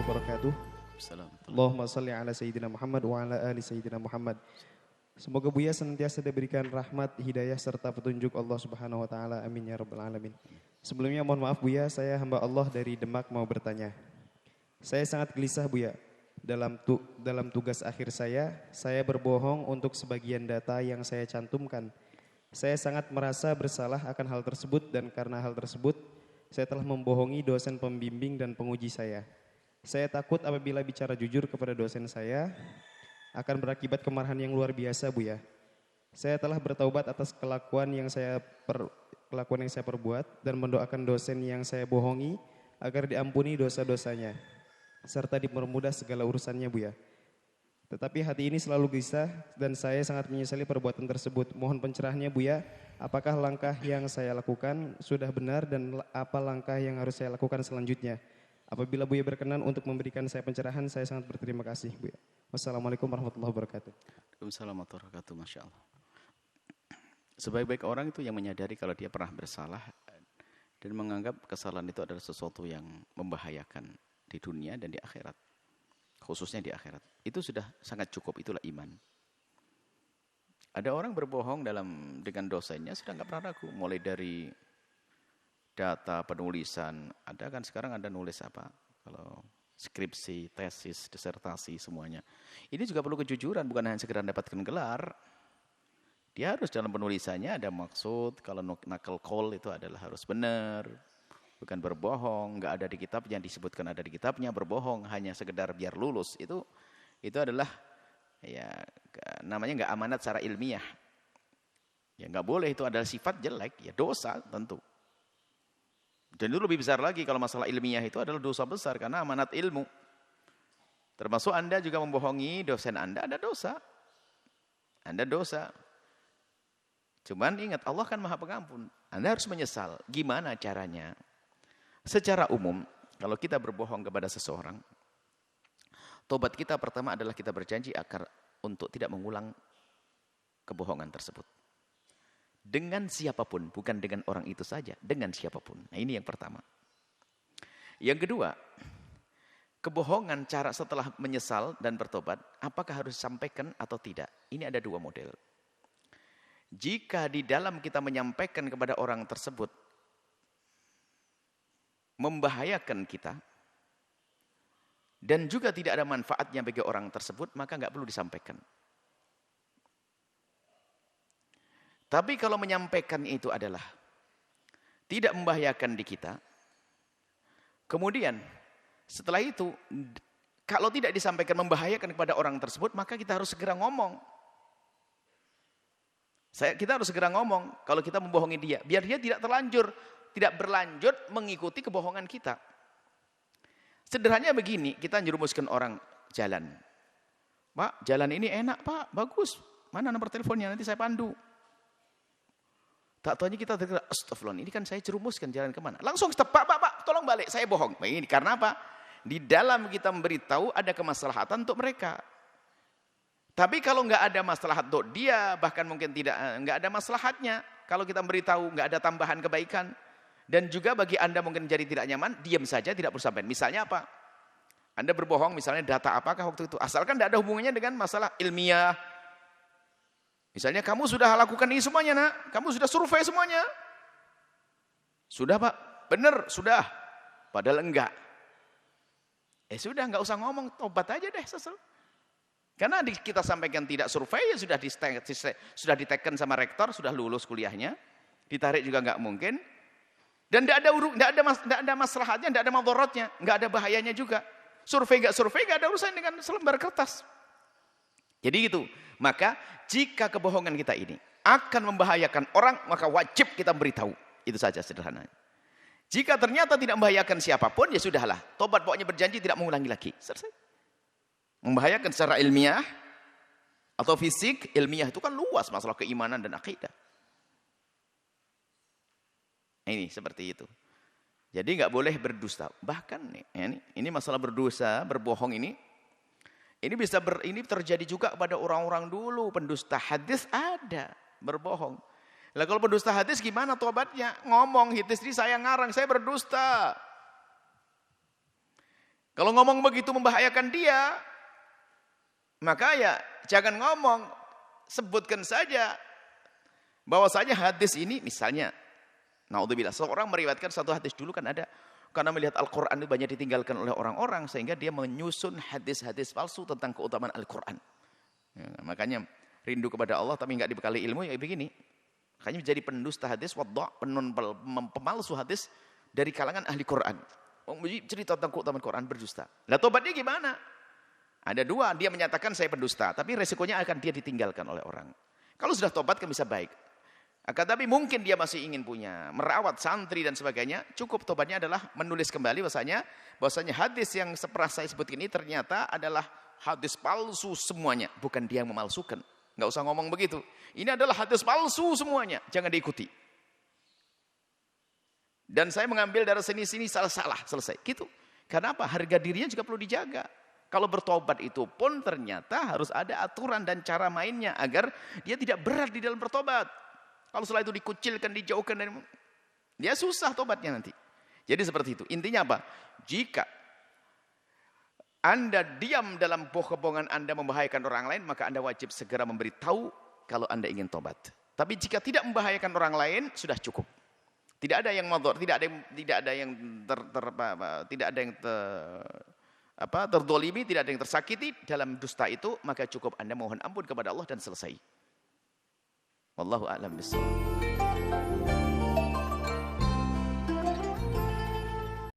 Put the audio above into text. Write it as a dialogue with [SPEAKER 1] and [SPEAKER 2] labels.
[SPEAKER 1] wabarakatuh. Allahumma salli ala Sayyidina Muhammad wa ala ali Sayyidina Muhammad. Semoga Buya senantiasa diberikan rahmat, hidayah, serta petunjuk Allah Subhanahu wa Ta'ala. Amin ya Rabbal Alamin. Sebelumnya mohon maaf Buya, saya hamba Allah dari Demak mau bertanya. Saya sangat gelisah Buya. Dalam tugas akhir saya berbohong untuk sebagian data yang saya cantumkan. Saya sangat merasa bersalah akan hal tersebut dan karena hal tersebut, saya telah membohongi dosen pembimbing dan penguji saya. Saya takut apabila bicara jujur kepada dosen saya akan berakibat kemarahan yang luar biasa Buya. Saya telah bertaubat atas kelakuan yang saya perbuat dan mendoakan dosen yang saya bohongi agar diampuni dosa-dosanya serta dipermudah segala urusannya Buya. Tetapi hati ini selalu gelisah dan saya sangat menyesali perbuatan tersebut. Mohon pencerahannya Buya, apakah langkah yang saya lakukan sudah benar dan apa langkah yang harus saya lakukan selanjutnya? Apabila Buya berkenan untuk memberikan saya pencerahan, saya sangat berterima kasih Buya. Wassalamualaikum warahmatullahi wabarakatuh.
[SPEAKER 2] Waalaikumsalam warahmatullahi wabarakatuh. Masya Allah. Sebaik-baik orang itu yang menyadari kalau dia pernah bersalah dan menganggap kesalahan itu adalah sesuatu yang membahayakan di dunia dan di akhirat. Khususnya di akhirat. Itu sudah sangat cukup, itulah iman. Ada orang berbohong dengan dosanya sudah nggak pernah ragu. Mulai dari data penulisan, ada kan sekarang ada nulis apa? Kalau skripsi, tesis, disertasi semuanya. Ini juga perlu kejujuran, bukan hanya sekedar mendapatkan gelar. Dia harus dalam penulisannya ada maksud, kalau nakal call itu adalah harus benar. Bukan berbohong, nggak ada di kitabnya, disebutkan ada di kitabnya, berbohong hanya sekedar biar lulus. Itu adalah ya namanya nggak amanat secara ilmiah. Ya nggak boleh, itu adalah sifat jelek, ya dosa tentu. Dan itu lebih besar lagi kalau masalah ilmiah itu adalah dosa besar karena amanat ilmu. Termasuk Anda juga membohongi dosen Anda, ada dosa. Anda dosa. Cuman ingat Allah kan Maha Pengampun. Anda harus menyesal. Gimana caranya? Secara umum, kalau kita berbohong kepada seseorang, tobat kita pertama adalah kita berjanji agar untuk tidak mengulang kebohongan tersebut. Dengan siapapun, bukan dengan orang itu saja, dengan siapapun. Nah ini yang pertama. Yang kedua, kebohongan cara setelah menyesal dan bertobat, apakah harus disampaikan atau tidak? Ini ada dua model. Jika di dalam kita menyampaikan kepada orang tersebut, membahayakan kita, dan juga tidak ada manfaatnya bagi orang tersebut, maka nggak perlu disampaikan. Tapi kalau menyampaikan itu adalah tidak membahayakan di kita, kemudian setelah itu kalau tidak disampaikan membahayakan kepada orang tersebut, maka kita harus segera ngomong. Kita harus segera ngomong kalau kita membohongi dia, biar dia tidak berlanjut mengikuti kebohongan kita. Sederhananya begini, kita nyerumuskan orang jalan. Pak, jalan ini enak Pak, bagus. Mana nomor teleponnya, nanti saya pandu. Tak tahunya kita terkira, astagfirullah, ini kan saya jerumuskan jalan kemana. Langsung stop, Pak, tolong balik, saya bohong. Nah, ini karena apa? Di dalam kita memberitahu ada kemaslahatan untuk mereka. Tapi kalau nggak ada maslahat untuk dia, bahkan mungkin nggak ada maslahatnya. Kalau kita memberitahu nggak ada tambahan kebaikan. Dan juga bagi Anda mungkin jadi tidak nyaman, diam saja, tidak perlu sampaikan. Misalnya apa? Anda berbohong, misalnya data apakah waktu itu. Asalkan tidak ada hubungannya dengan masalah ilmiah. Misalnya kamu sudah lakukan ini semuanya nak, kamu sudah survei semuanya. Sudah Pak, benar, sudah. Padahal enggak. Sudah, enggak usah ngomong, tobat aja deh selesai. Karena kita sampaikan tidak survei, ya sudah diteken sama rektor, sudah lulus kuliahnya. Ditarik juga enggak mungkin. Dan enggak ada maslahatnya, enggak ada madharatnya, enggak ada bahayanya juga. Survei enggak ada urusan dengan selembar kertas. Jadi gitu. Maka jika kebohongan kita ini akan membahayakan orang, maka wajib kita beritahu. Itu saja sederhananya. Jika ternyata tidak membahayakan siapapun, ya sudahlah. Tobat pokoknya berjanji tidak mengulangi lagi. Selesai. Membahayakan secara ilmiah atau fisik, ilmiah itu kan luas masalah keimanan dan akidah. Ini seperti itu. Jadi nggak boleh berdusta. Bahkan ini masalah berdosa, berbohong ini terjadi juga pada orang-orang dulu. Pendusta hadis ada berbohong. Lah kalau pendusta hadis gimana tobatnya? Ngomong hadis ini saya ngarang, saya berdusta. Kalau ngomong begitu membahayakan dia, maka ya jangan ngomong, sebutkan saja bahwasanya hadis ini misalnya, naudzubillah, seorang meriwayatkan satu hadis dulu kan ada, karena melihat Al-Quran itu banyak ditinggalkan oleh orang-orang sehingga dia menyusun hadis-hadis palsu tentang keutamaan Al-Quran. Ya, makanya rindu kepada Allah tapi nggak dibekali ilmu ya begini. Makanya menjadi pendusta hadis, pemalsu hadis dari kalangan ahli Quran. Cerita tentang keutamaan Quran berdusta. Lah tobatnya gimana? Ada dua, dia menyatakan saya pendusta, tapi resikonya akan dia ditinggalkan oleh orang. Kalau sudah tobat kan bisa baik. Akan tapi mungkin dia masih ingin punya, merawat santri dan sebagainya, cukup tobatnya adalah menulis kembali bahwasanya hadis yang pernah saya sebutkan ini ternyata adalah hadis palsu semuanya, bukan dia yang memalsukan. Nggak usah ngomong begitu. Ini adalah hadis palsu semuanya, jangan diikuti. Dan saya mengambil dari sini-sini salah-salah, selesai. Gitu. Karena apa? Harga dirinya juga perlu dijaga. Kalau bertobat itu pun ternyata harus ada aturan dan cara mainnya agar dia tidak berat di dalam bertobat. Kalau setelah itu dikucilkan, dijauhkan dari, dia susah tobatnya nanti. Jadi seperti itu. Intinya apa? Jika Anda diam dalam kebohongan Anda membahayakan orang lain, maka Anda wajib segera memberitahu kalau Anda ingin tobat. Tapi jika tidak membahayakan orang lain, sudah cukup. Tidak ada yang madhar, tidak ada yang terdolimi, tidak ada yang tersakiti dalam dusta itu, maka cukup Anda mohon ampun kepada Allah dan selesai. Wallahu a'lam bishawab.